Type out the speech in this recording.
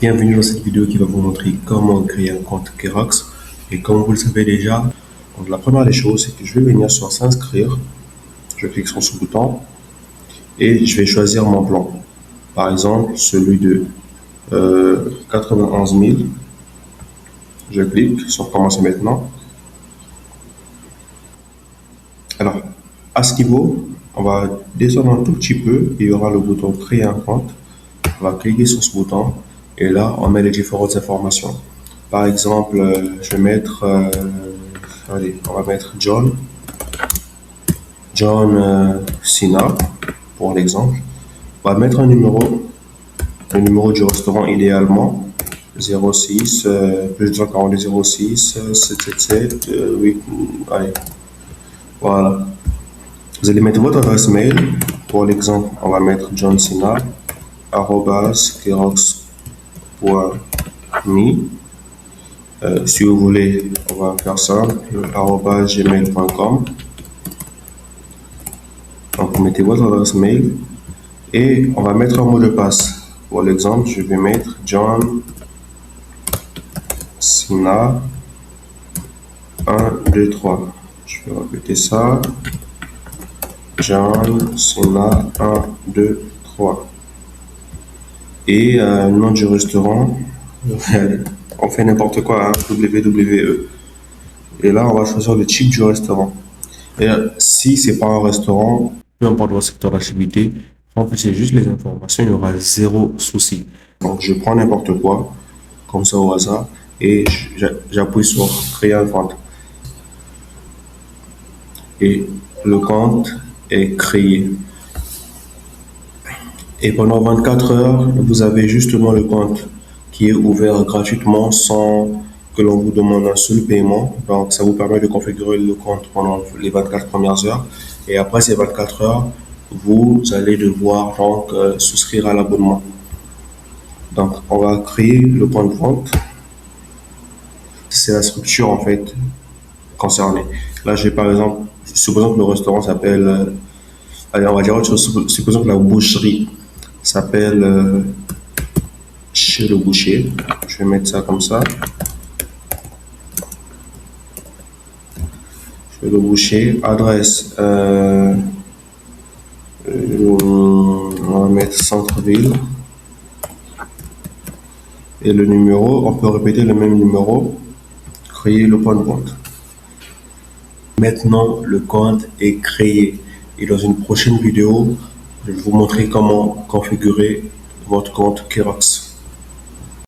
Bienvenue dans cette vidéo qui va vous montrer comment créer un compte Kerox. Et comme vous le savez déjà, donc la première des choses, c'est que je vais venir sur s'inscrire. Je clique sur ce bouton et je vais choisir mon plan. Par exemple, celui de 91 000. Je clique sur commencer maintenant. Alors, à ce niveau, on va descendre un tout petit peu. Il y aura le bouton créer un compte. On va cliquer sur ce bouton et là, on met les différentes informations. Par exemple, je vais mettre, allez, on va mettre John Sina pour l'exemple. On va mettre un numéro, le numéro du restaurant idéalement 06 plus 242 06 777 8, allez, voilà. Vous allez mettre votre adresse mail. Pour l'exemple, on va mettre johnsina@kerox.me. Si vous voulez, on va faire simple, @gmail.com. Donc, vous mettez votre adresse mail et on va mettre un mot de passe. Pour l'exemple, je vais mettre John Sina 1, 2, 3. Je vais répéter ça. John Sina 1, 2, 3. Et le nom du restaurant, on fait n'importe quoi, hein, WWE. Et là, on va choisir le type du restaurant. Et si c'est pas un restaurant, peu importe votre secteur d'activité, remplissez juste les informations, il y aura zéro souci. Donc, je prends n'importe quoi, comme ça au hasard, et j'appuie sur créer un compte. Et le compte est créé. Et pendant 24 heures, vous avez justement le compte qui est ouvert gratuitement sans que l'on vous demande un seul paiement. Donc, ça vous permet de configurer le compte pendant les 24 premières heures. Et après ces 24 heures, vous allez devoir donc souscrire à l'abonnement. Donc, on va créer le point de vente. C'est la structure en fait concernée. Là, j'ai par exemple, supposons que le restaurant s'appelle, allez, on va dire autre chose, supposons que la boucherie s'appelle chez le boucher. Je vais mettre ça comme ça. Chez le boucher. Adresse. On va mettre centre-ville. Et le numéro, on peut répéter le même numéro. Créer le point de vente. Maintenant, le compte est créé. Et dans une prochaine vidéo, je vais vous montrer comment configurer votre compte Kerox.